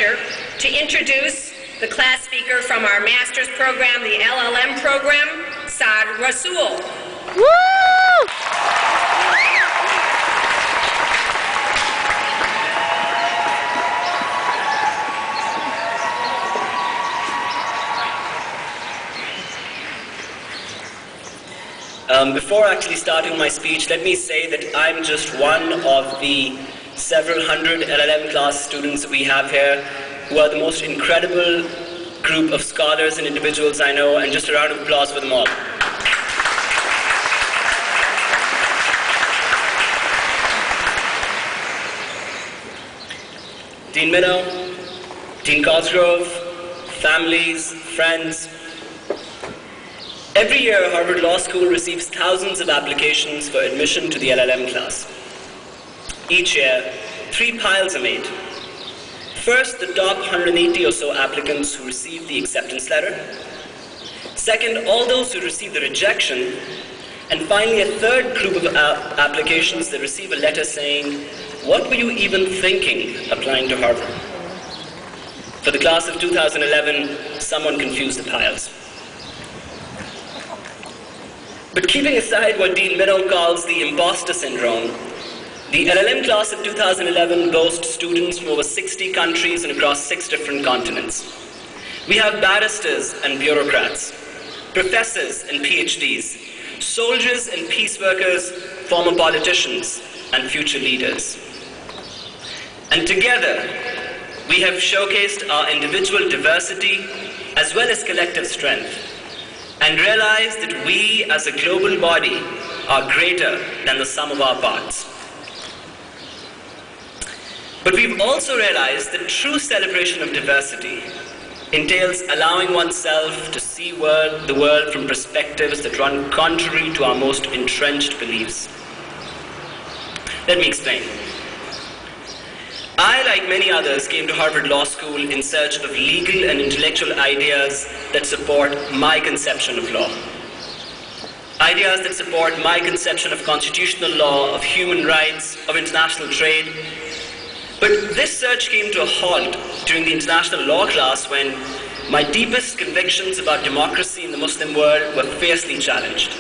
pleasure to introduce the class speaker from our master's program, the LLM program, Saad Rasool. Woo! Before actually starting my speech, let me say that I'm just one of the several hundred LLM class students we have here who are the most incredible group of scholars and individuals I know, and just a round of applause for them all. Dean Minow, Dean Cosgrove, families, friends. Every year, Harvard Law School receives thousands of applications for admission to the LLM class. Each year, 3 piles are made. First, the top 180 or so applicants who receive the acceptance letter. Second, all those who receive the rejection. And finally, a third group of applications that receive a letter saying, "What were you even thinking applying to Harvard?" For the class of 2011, someone confused the piles. But keeping aside what Dean Minow calls the imposter syndrome, the LLM class of 2011 boasts students from over 60 countries and across 6 different continents. We have barristers and bureaucrats, professors and PhDs, soldiers and peace workers, former politicians, and future leaders. And together, we have showcased our individual diversity as well as collective strength, and realize that we as a global body are greater than the sum of our parts. But we've also realized that true celebration of diversity entails allowing oneself to see the world from perspectives that run contrary to our most entrenched beliefs. Let me explain. I, like many others, came to Harvard Law School in search of legal and intellectual ideas that support my conception of law. Ideas that support my conception of constitutional law, of human rights, of international trade. But this search came to a halt during the international law class when my deepest convictions about democracy in the Muslim world were fiercely challenged.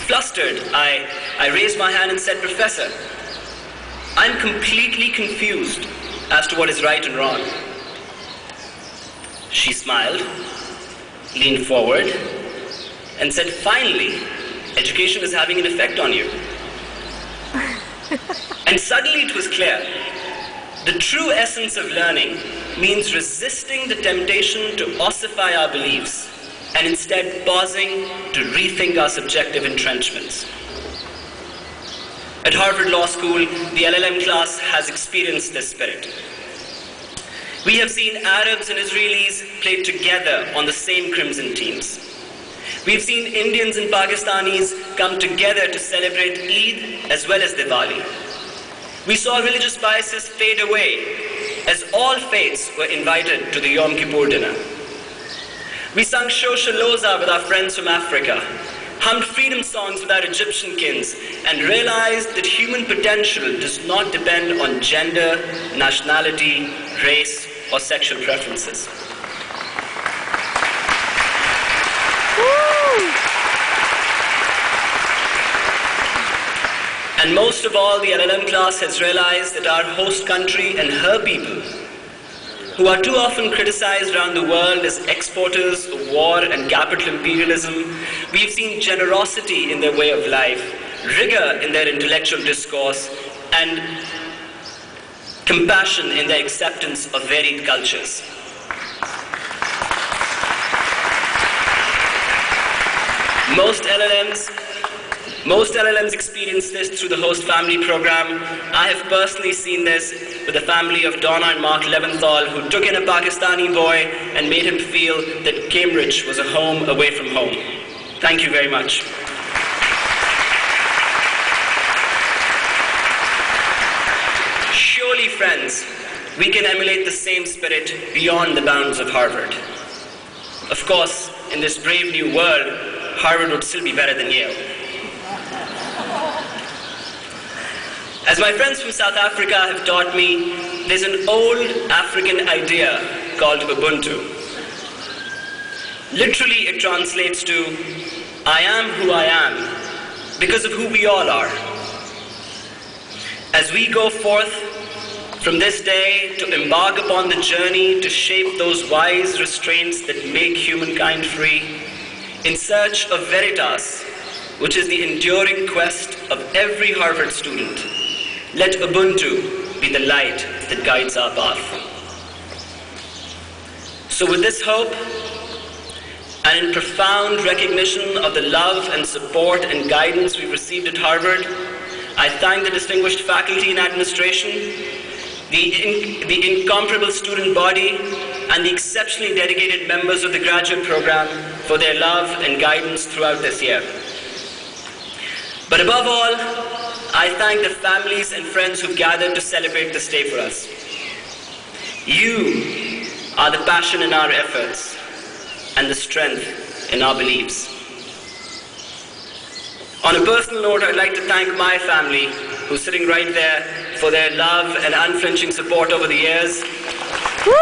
Flustered, I raised my hand and said, "Professor, I'm completely confused as to what is right and wrong." She smiled, leaned forward, and said, "Finally, education is having an effect on you." And suddenly it was clear. The true essence of learning means resisting the temptation to ossify our beliefs and instead pausing to rethink our subjective entrenchments. At Harvard Law School, the LLM class has experienced this spirit. We have seen Arabs and Israelis play together on the same crimson teams. We've seen Indians and Pakistanis come together to celebrate Eid as well as Diwali. We saw religious biases fade away as all faiths were invited to the Yom Kippur dinner. We sang Shoshaloza with our friends from Africa, hummed freedom songs with our Egyptian kins, and realized that human potential does not depend on gender, nationality, race, or sexual preferences. And most of all, the LLM class has realized that our host country and her people, who are too often criticized around the world as exporters of war and capital imperialism, we've seen generosity in their way of life, rigor in their intellectual discourse, and compassion in their acceptance of varied cultures. Most LLMs experience this through the host family program. I have personally seen this with the family of Donna and Mark Leventhal, who took in a Pakistani boy and made him feel that Cambridge was a home away from home. Thank you very much. Surely, friends, we can emulate the same spirit beyond the bounds of Harvard. Of course, in this brave new world, Harvard would still be better than Yale. As my friends from South Africa have taught me, there's an old African idea called Ubuntu. Literally, it translates to, I am who I am because of who we all are. As we go forth from this day to embark upon the journey to shape those wise restraints that make humankind free, in search of veritas, which is the enduring quest of every Harvard student, let Ubuntu be the light that guides our path. So with this hope, and in profound recognition of the love and support and guidance we've received at Harvard, I thank the distinguished faculty and administration, the incomparable student body, and the exceptionally dedicated members of the graduate program for their love and guidance throughout this year. But above all, I thank the families and friends who've gathered to celebrate this day for us. You are the passion in our efforts and the strength in our beliefs. On a personal note, I'd like to thank my family, who's sitting right there, for their love and unflinching support over the years. Woo!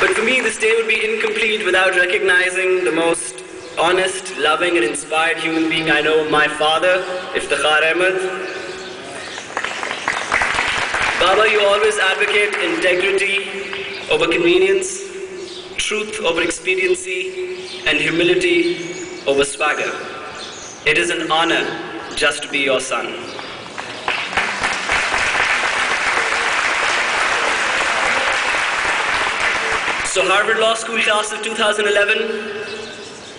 But for me, this day would be incomplete without recognizing the most honest, loving, and inspired human being I know, my father, Iftikhar Ahmed. Baba, you always advocate integrity over convenience, truth over expediency, and humility over swagger. It is an honor just to be your son. So Harvard Law School class of 2011,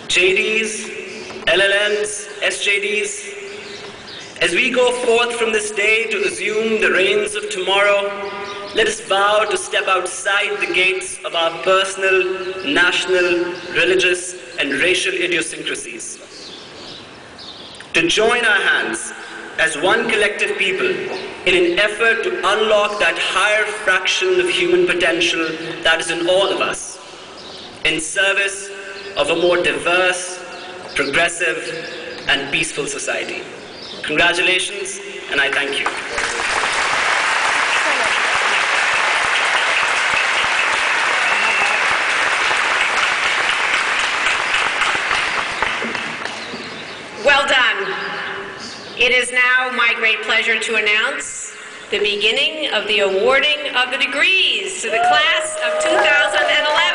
JDs, LLMs, SJDs, as we go forth from this day to assume the reins of tomorrow, let us vow to step outside the gates of our personal, national, religious, and racial idiosyncrasies. To join our hands as one collective people in an effort to unlock that higher fraction of human potential that is in all of us, in service of a more diverse, progressive, and peaceful society. Congratulations, and I thank you. Well done. It is now my great pleasure to announce the beginning of the awarding of the degrees to the class of 2011.